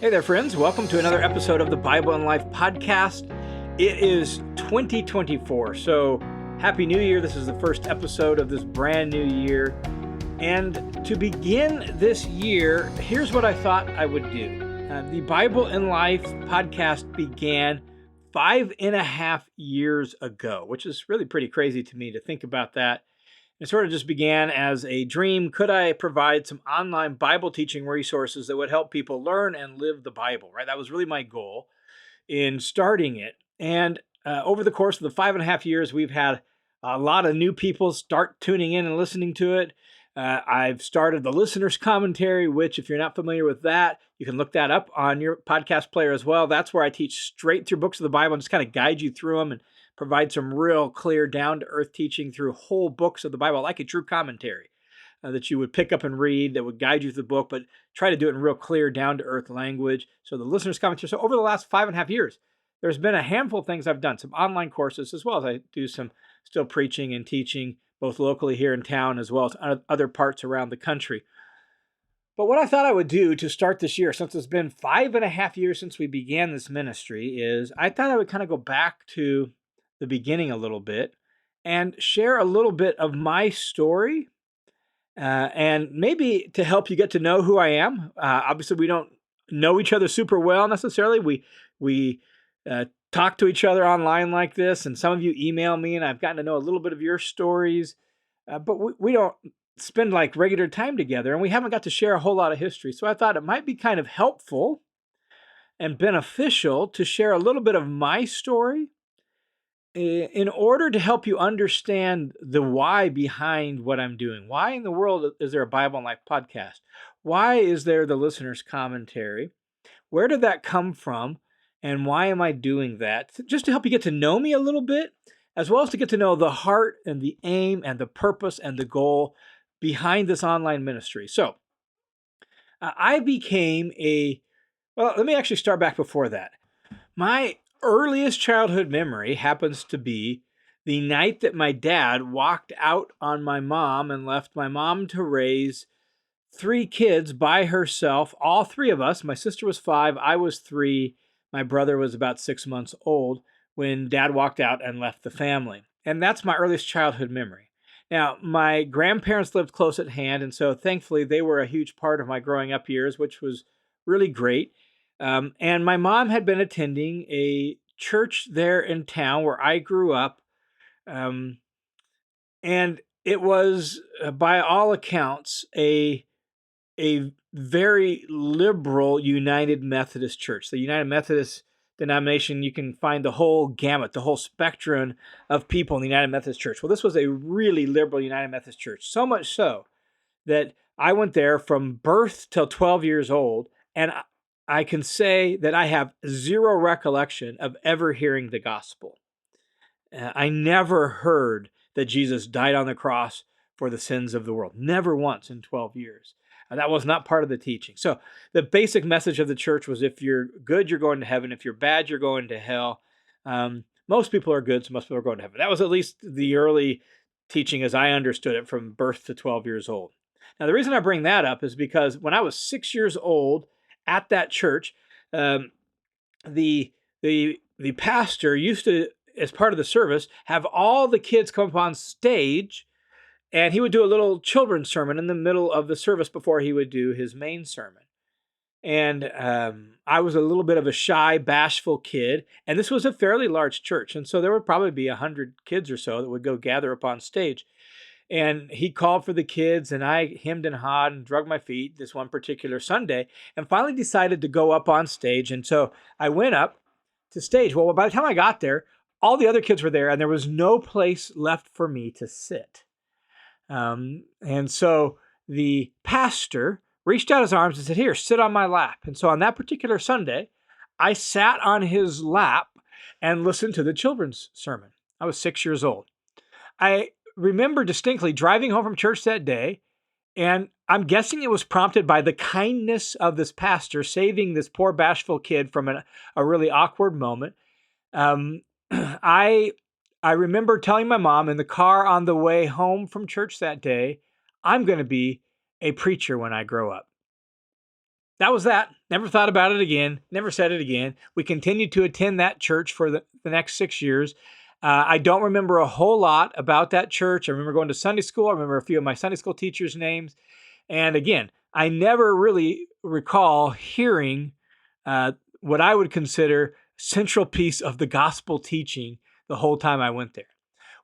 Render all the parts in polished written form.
Hey there, friends. Welcome to another episode of the Bible and Life podcast. It is 2024, so Happy New Year. This is the first episode of this brand new year. And to begin this year, here's what I thought I would do. The Bible and Life podcast began 5.5 years ago, which is really pretty crazy to me to think about that. It sort of just began as a dream. Could I provide some online Bible teaching resources that would help people learn and live the Bible, right? That was really my goal in starting it. And over the course of the 5.5 years, we've had a lot of new people start tuning in and listening to it. I've started the listener's commentary, which if you're not familiar with that, you can look that up on your podcast player as well. That's where I teach straight through books of the Bible and just kind of guide you through them and provide some real clear, down-to-earth teaching through whole books of the Bible, like a true commentary that you would pick up and read that would guide you through the book, but try to do it in real clear, down-to-earth language. So the listener's commentary. So over the last 5.5 years, there's been a handful of things I've done, some online courses, as well as I do some still preaching and teaching, both locally here in town as well as other parts around the country. But what I thought I would do to start this year, since it's been 5.5 years since we began this ministry, is I thought I would kind of go back to the beginning a little bit and share a little bit of my story and maybe to help you get to know who I am. Obviously, we don't know each other super well necessarily. We talk to each other online like this, and some of you email me, and I've gotten to know a little bit of your stories, but we don't spend like regular time together, and we haven't got to share a whole lot of history. So I thought it might be kind of helpful and beneficial to share a little bit of my story in order to help you understand the why behind what I'm doing. Why in the world is there a Bible and Life podcast? Why is there the listener's commentary? Where did that come from? And why am I doing that? Just to help you get to know me a little bit, as well as to get to know the heart and the aim and the purpose and the goal behind this online ministry. So I became well, let me actually start back before that. My earliest childhood memory happens to be the night that my dad walked out on my mom and left my mom to raise 3 kids by herself, all 3 of us. My sister was 5, I was 3, my brother was about 6 months old when dad walked out and left the family. And that's my earliest childhood memory. Now, my grandparents lived close at hand, and so thankfully they were a huge part of my growing up years, which was really great. And my mom had been attending a church there in town where I grew up. And it was, by all accounts, a very liberal United Methodist church. The United Methodist denomination, you can find the whole gamut, the whole spectrum of people in the United Methodist Church. Well, this was a really liberal United Methodist church, so much so that I went there from birth till 12 years old, and I can say that I have zero recollection of ever hearing the gospel. I never heard that Jesus died on the cross for the sins of the world. Never once in 12 years. That was not part of the teaching. So the basic message of the church was if you're good, you're going to heaven. If you're bad, you're going to hell. Most people are good, so most people are going to heaven. That was at least the early teaching as I understood it from birth to 12 years old. Now, the reason I bring that up is because when I was 6 years old at that church, the pastor used to, as part of the service, have all the kids come up on stage, and he would do a little children's sermon in the middle of the service before he would do his main sermon. And I was a little bit of a shy, bashful kid, and this was a fairly large church, and so there would probably be 100 kids or so that would go gather up on stage. And he called for the kids, and I hemmed and hawed and drug my feet this one particular Sunday, and finally decided to go up on stage. And so I went up to stage. Well, by the time I got there, all the other kids were there, and there was no place left for me to sit. And so the pastor reached out his arms and said, "Here, sit on my lap." And so on that particular Sunday, I sat on his lap and listened to the children's sermon. I was 6 years old. I remember distinctly driving home from church that day, and I'm guessing it was prompted by the kindness of this pastor saving this poor bashful kid from a really awkward moment. I remember telling my mom in the car on the way home from church that day, I'm going to be a preacher when I grow up. that was that. Never thought about it again. Never said it again. We continued to attend that church for the next 6 years. I don't remember a whole lot about that church. I remember going to Sunday school. I remember a few of my Sunday school teachers' names. And again, I never really recall hearing what I would consider central piece of the gospel teaching the whole time I went there.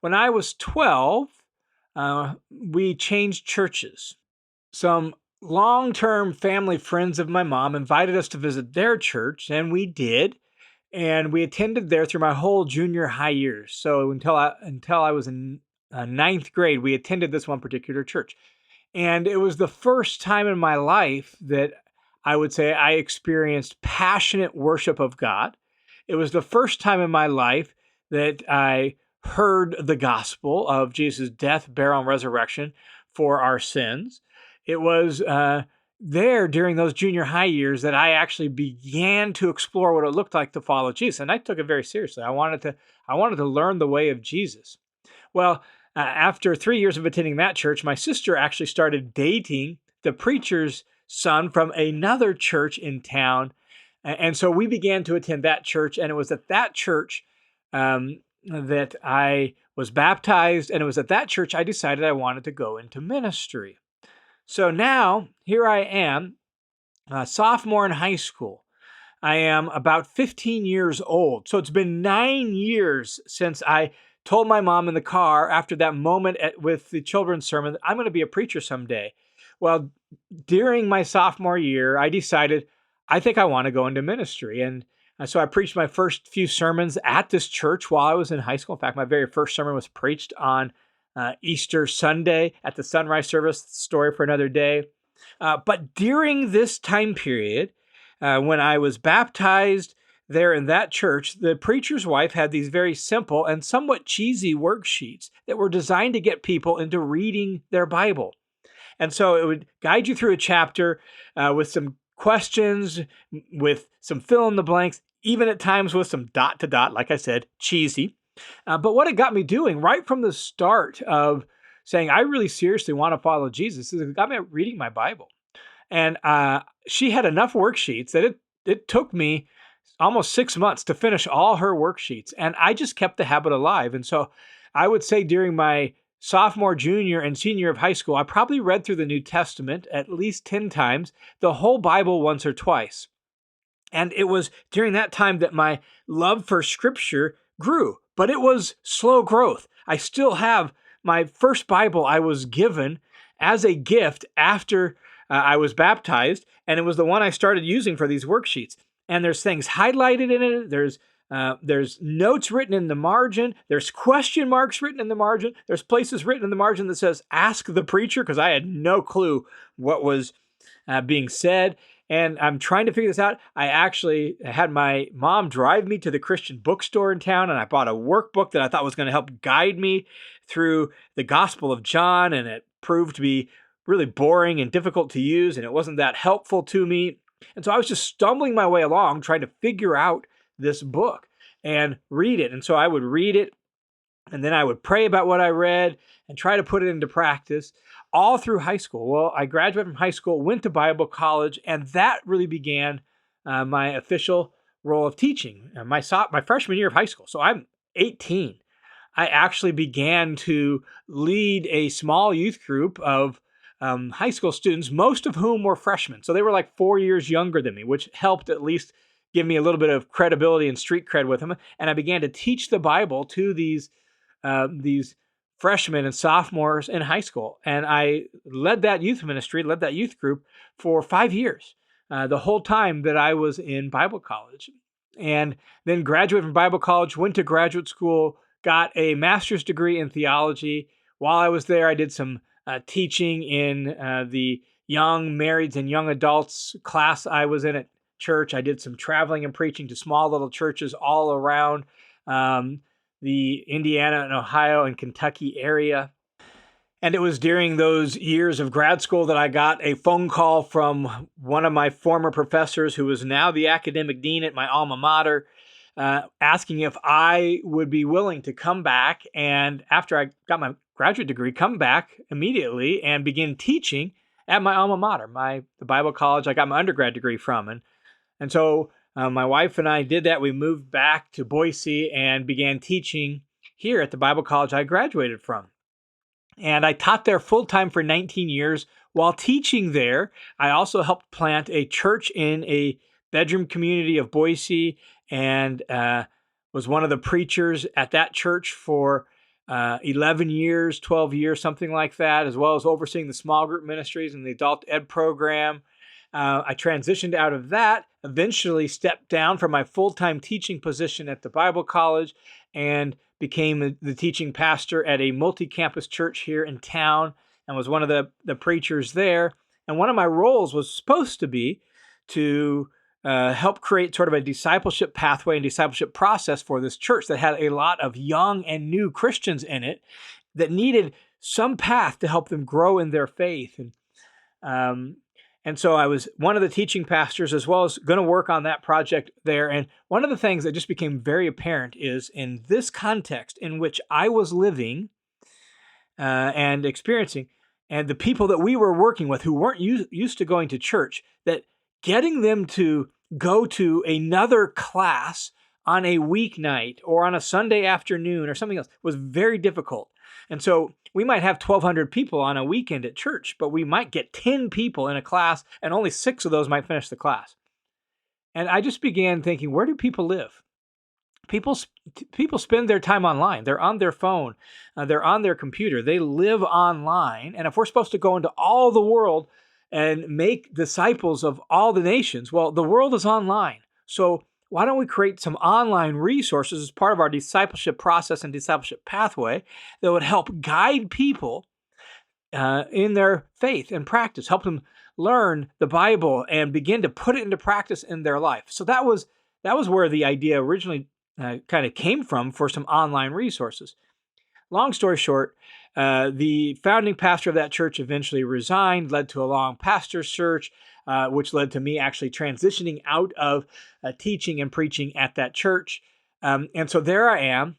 When I was 12, we changed churches. Some long-term family friends of my mom invited us to visit their church, and we did. And we attended there through my whole junior high years. So until I was in ninth grade, we attended this one particular church. And it was the first time in my life that I would say I experienced passionate worship of God. It was the first time in my life that I heard the gospel of Jesus' death, burial, and resurrection for our sins. It was there during those junior high years that I actually began to explore what it looked like to follow Jesus. And I took it very seriously. I wanted to learn the way of Jesus. Well, after 3 years of attending that church, my sister actually started dating the preacher's son from another church in town. And so we began to attend that church. And it was at that church that I was baptized. And it was at that church I decided I wanted to go into ministry. So now, here I am, a sophomore in high school. I am about 15 years old. So it's been 9 years since I told my mom in the car after that moment with the children's sermon that I'm going to be a preacher someday. Well, during my sophomore year, I decided I think I want to go into ministry. And so I preached my first few sermons at this church while I was in high school. In fact, my very first sermon was preached on Easter Sunday at the sunrise service. Story for another day. But during this time period, when I was baptized there in that church, the preacher's wife had these very simple and somewhat cheesy worksheets that were designed to get people into reading their Bible. And so it would guide you through a chapter with some questions, with some fill in the blanks, even at times with some dot to dot, like I said, cheesy. But what it got me doing right from the start of saying, I really seriously want to follow Jesus, is it got me reading my Bible. And she had enough worksheets that it took me almost 6 months to finish all her worksheets. And I just kept the habit alive. And so I would say during my sophomore, junior, and senior of high school, I probably read through the New Testament at least 10 times, the whole Bible once or twice. And it was during that time that my love for Scripture grew, but it was slow growth. I still have my first Bible I was given as a gift after I was baptized, and it was the one I started using for these worksheets. And there's things highlighted in it. There's notes written in the margin. There's question marks written in the margin. There's places written in the margin that says, ask the preacher, because I had no clue what was being said. And I'm trying to figure this out. I actually had my mom drive me to the Christian bookstore in town, and I bought a workbook that I thought was going to help guide me through the Gospel of John, and it proved to be really boring and difficult to use, and it wasn't that helpful to me. And so I was just stumbling my way along trying to figure out this book and read it. And so I would read it, and then I would pray about what I read and try to put it into practice all through high school. Well, I graduated from high school, went to Bible college, and that really began my official role of teaching. My freshman year of high school, so I'm 18. I actually began to lead a small youth group of high school students, most of whom were freshmen. So they were like 4 years younger than me, which helped at least give me a little bit of credibility and street cred with them. And I began to teach the Bible to these freshmen and sophomores in high school. And I led that youth ministry, led that youth group for 5 years, the whole time that I was in Bible college. And then graduated from Bible college, went to graduate school, got a master's degree in theology. While I was there, I did some teaching in the young marrieds and young adults class I was in at church. I did some traveling and preaching to small little churches all around the Indiana and Ohio and Kentucky area. And it was during those years of grad school that I got a phone call from one of my former professors, who is now the academic dean at my alma mater, asking if I would be willing to come back and, after I got my graduate degree, come back immediately and begin teaching at my alma mater, the Bible college I got my undergrad degree from. And so my wife and I did that. We moved back to Boise and began teaching here at the Bible college I graduated from. And I taught there full time for 19 years. While teaching there, I also helped plant a church in a bedroom community of Boise, and was one of the preachers at that church for 11 years, 12 years, something like that, as well as overseeing the small group ministries and the adult ed program. I transitioned out of that, eventually stepped down from my full-time teaching position at the Bible college, and became the teaching pastor at a multi-campus church here in town, and was one of the preachers there. And one of my roles was supposed to be to help create sort of a discipleship pathway and discipleship process for this church that had a lot of young and new Christians in it that needed some path to help them grow in their faith. And so I was one of the teaching pastors, as well as going to work on that project there. And one of the things that just became very apparent is in this context in which I was living and experiencing, and the people that we were working with who weren't used to going to church, that getting them to go to another class on a weeknight or on a Sunday afternoon or something else was very difficult. And so we might have 1,200 people on a weekend at church, but we might get 10 people in a class, and only 6 of those might finish the class. And I just began thinking, where do people live? People spend their time online. They're on their phone. They're on their computer. They live online. And if we're supposed to go into all the world and make disciples of all the nations, well, the world is online. So why don't we create some online resources as part of our discipleship process and discipleship pathway that would help guide people in their faith and practice, help them learn the Bible and begin to put it into practice in their life. So that was where the idea originally kind of came from for some online resources. Long story short, the founding pastor of that church eventually resigned, led to a long pastor search, which led to me actually transitioning out of teaching and preaching at that church. And so there I am,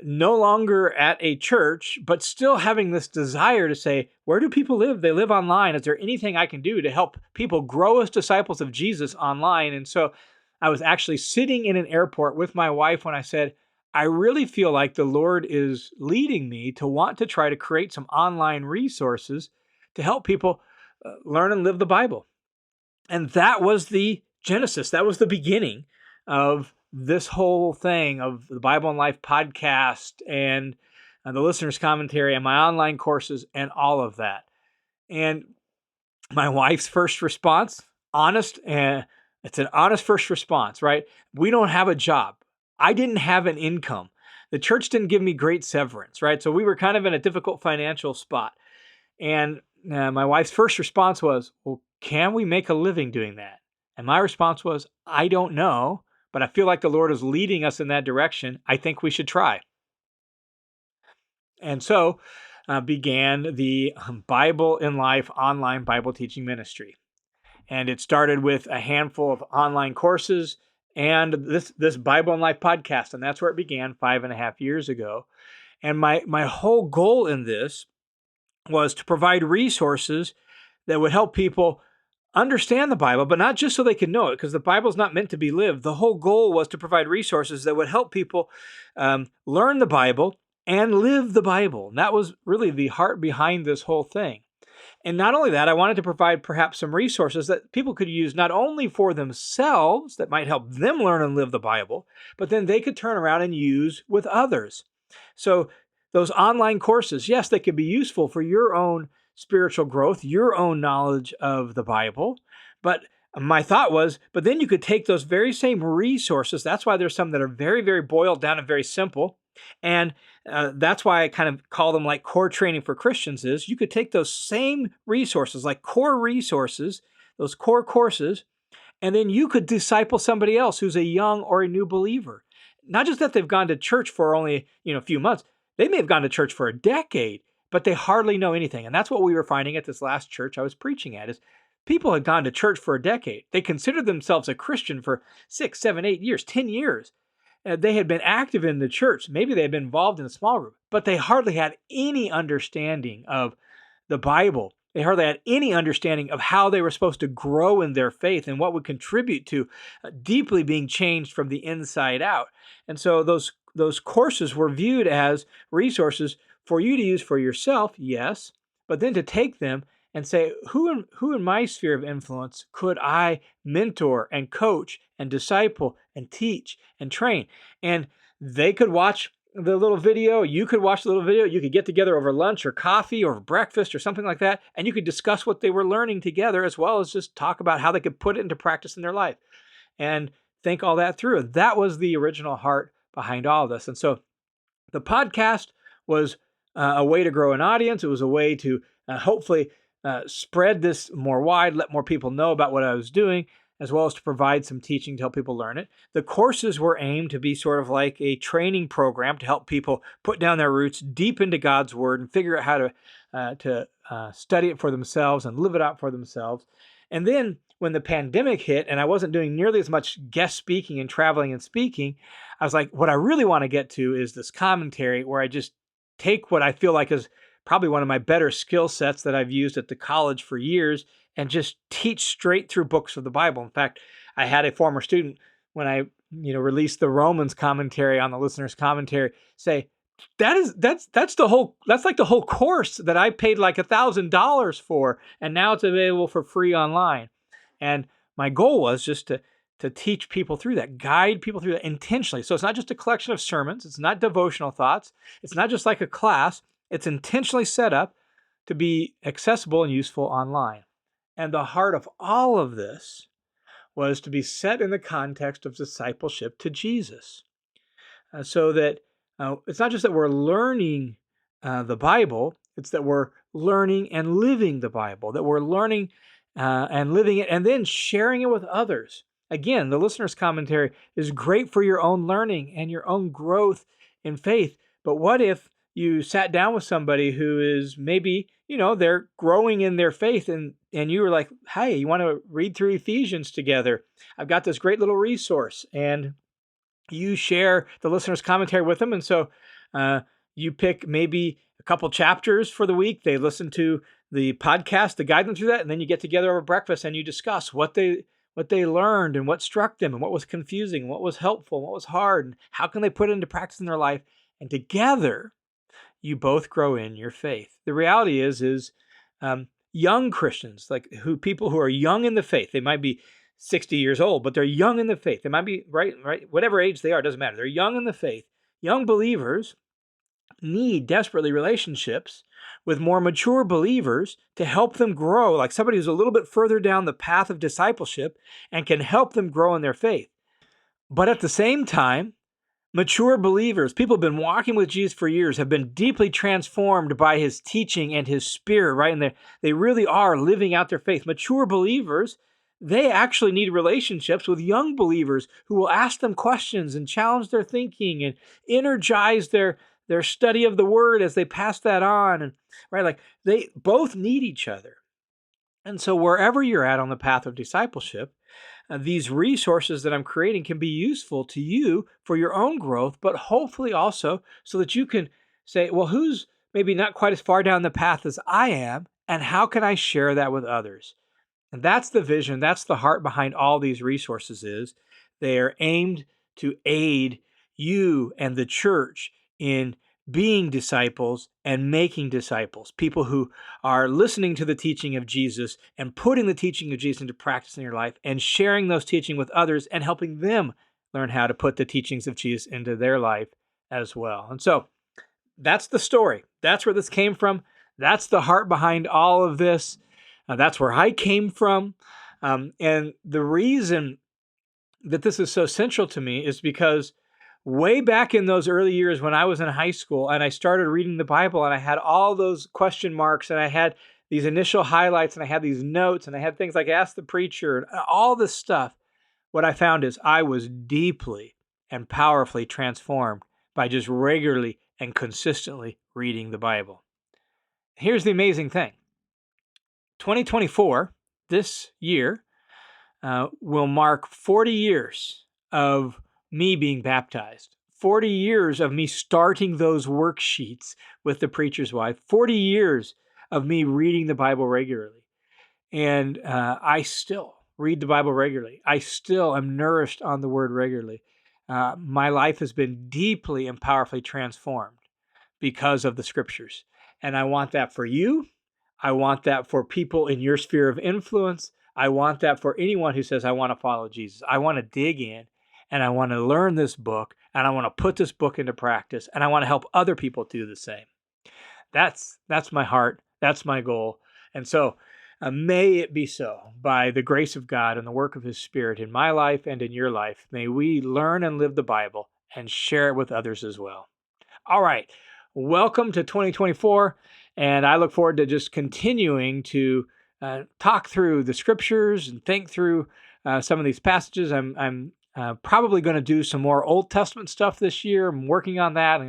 no longer at a church, but still having this desire to say, where do people live? They live online. Is there anything I can do to help people grow as disciples of Jesus online? And so I was actually sitting in an airport with my wife when I said, I really feel like the Lord is leading me to want to try to create some online resources to help people learn and live the Bible. And that was the genesis. That was the beginning of this whole thing of the Bible and Life podcast and the listener's commentary and my online courses and all of that. And my wife's first response, honest, it's an honest first response, right? We don't have a job. I didn't have an income. The church didn't give me great severance, right? So we were kind of in a difficult financial spot. And my wife's first response was, well, can we make a living doing that? And my response was, I don't know, but I feel like the Lord is leading us in that direction. I think we should try. And so began the Bible in Life online Bible teaching ministry. And it started with a handful of online courses and this Bible in Life podcast. And that's where it began 5.5 years ago. And my whole goal in this was to provide resources that would help people understand the Bible, but not just so they could know it, because the Bible is not meant to be lived. The whole goal was to provide resources that would help people learn the Bible and live the Bible. And that was really the heart behind this whole thing. And not only that, I wanted to provide perhaps some resources that people could use not only for themselves that might help them learn and live the Bible, but then they could turn around and use with others. So those online courses, yes, they could be useful for your own spiritual growth, your own knowledge of the Bible. But my thought was, but then you could take those very same resources. That's why there's some that are very, very boiled down and very simple. And that's why I kind of call them like core training for Christians is you could take those same resources, like core resources, those core courses, and then you could disciple somebody else who's a young or a new believer. Not just that they've gone to church for only a few months. They may have gone to church for a decade, but they hardly know anything. And that's what we were finding at this last church I was preaching at is people had gone to church for a decade. They considered themselves a Christian for 6, 7, 8 years, 10 years. They had been active in the church. Maybe they had been involved in a small group, but they hardly had any understanding of the Bible They hardly had any understanding of how they were supposed to grow in their faith and what would contribute to deeply being changed from the inside out. And so those courses were viewed as resources for you to use for yourself, yes, but then to take them and say, who in my sphere of influence could I mentor and coach and disciple and teach and train? And they could watch the little video, you could watch the little video, you could get together over lunch or coffee or breakfast or something like that, and you could discuss what they were learning together, as well as just talk about how they could put it into practice in their life and think all that through. That was the original heart behind all of this. And so the podcast was a way to grow an audience. It was a way to hopefully spread this more wide, let more people know about what I was doing, as well as to provide some teaching to help people learn it. The courses were aimed to be sort of like a training program to help people put down their roots deep into God's Word and figure out how to study it for themselves and live it out for themselves. And then when the pandemic hit and I wasn't doing nearly as much guest speaking and traveling and speaking, I was like, what I really want to get to is this commentary where I just take what I feel like is probably one of my better skill sets that I've used at the college for years and just teach straight through books of the Bible. In fact, I had a former student, when I released the Romans commentary on the listener's commentary, say, that's like the whole course that I paid like $1,000 for, and now it's available for free online. And my goal was just to teach people through that, guide people through that intentionally. So it's not just a collection of sermons, it's not devotional thoughts, it's not just like a class, it's intentionally set up to be accessible and useful online. And the heart of all of this was to be set in the context of discipleship to Jesus. So that it's not just that we're learning the Bible, it's that we're learning and living the Bible, that we're learning and living it and then sharing it with others. Again, the listener's commentary is great for your own learning and your own growth in faith. But what if you sat down with somebody who is maybe, they're growing in their faith and you were like, hey, you want to read through Ephesians together? I've got this great little resource. And you share the listener's commentary with them. And so you pick maybe a couple chapters for the week. They listen to the podcast to guide them through that. And then you get together over breakfast and you discuss what they learned and what struck them and what was confusing, and what was helpful, and what was hard, and how can they put it into practice in their life. And together, you both grow in your faith. The reality is young Christians, people who are young in the faith, they might be 60 years old, but they're young in the faith. They might be right, whatever age they are, doesn't matter. They're young in the faith. Young believers need desperately relationships with more mature believers to help them grow, like somebody who's a little bit further down the path of discipleship and can help them grow in their faith. But at the same time, mature believers, people who've been walking with Jesus for years, have been deeply transformed by his teaching and his spirit, right? And they really are living out their faith. Mature believers, they actually need relationships with young believers who will ask them questions and challenge their thinking and energize their study of the word as they pass that on. And right, like they both need each other. And so wherever you're at on the path of discipleship, these resources that I'm creating can be useful to you for your own growth, but hopefully also so that you can say, well, who's maybe not quite as far down the path as I am, and how can I share that with others? And that's the vision, that's the heart behind all these resources is they are aimed to aid you and the church in being disciples and making disciples, people who are listening to the teaching of Jesus and putting the teaching of Jesus into practice in your life and sharing those teachings with others and helping them learn how to put the teachings of Jesus into their life as well. And so that's the story. That's where this came from. That's the heart behind all of this. That's where I came from. And the reason that this is so central to me is because way back in those early years when I was in high school and I started reading the Bible and I had all those question marks and I had these initial highlights and I had these notes and I had things like Ask the Preacher and all this stuff, what I found is I was deeply and powerfully transformed by just regularly and consistently reading the Bible. Here's the amazing thing. 2024, this year, will mark 40 years of me being baptized, 40 years of me starting those worksheets with the preacher's wife, 40 years of me reading the Bible regularly. And I still read the Bible regularly. I still am nourished on the Word regularly. My life has been deeply and powerfully transformed because of the Scriptures. And I want that for you. I want that for people in your sphere of influence. I want that for anyone who says, I want to follow Jesus. I want to dig in and I want to learn this book and I want to put this book into practice and I want to help other people do the same. That's my heart. That's my goal. And so may it be so by the grace of God and the work of His Spirit in my life and in your life. May we learn and live the Bible and share it with others as well. All right. Welcome to 2024. And I look forward to just continuing to talk through the scriptures and think through some of these passages. I'm probably going to do some more Old Testament stuff this year. I'm working on that.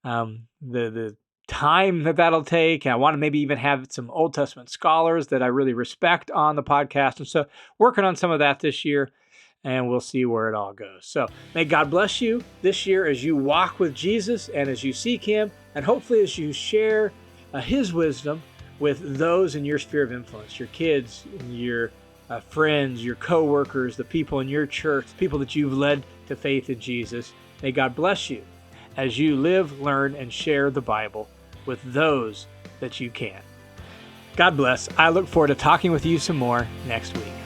And the time that'll take. I want to maybe even have some Old Testament scholars that I really respect on the podcast. And so working on some of that this year, and we'll see where it all goes. So may God bless you this year as you walk with Jesus and as you seek Him, and hopefully as you share His wisdom with those in your sphere of influence, your kids, your friends, your co-workers, the people in your church, the people that you've led to faith in Jesus. May God bless you as you live, learn, and share the Bible with those that you can. God bless. I look forward to talking with you some more next week.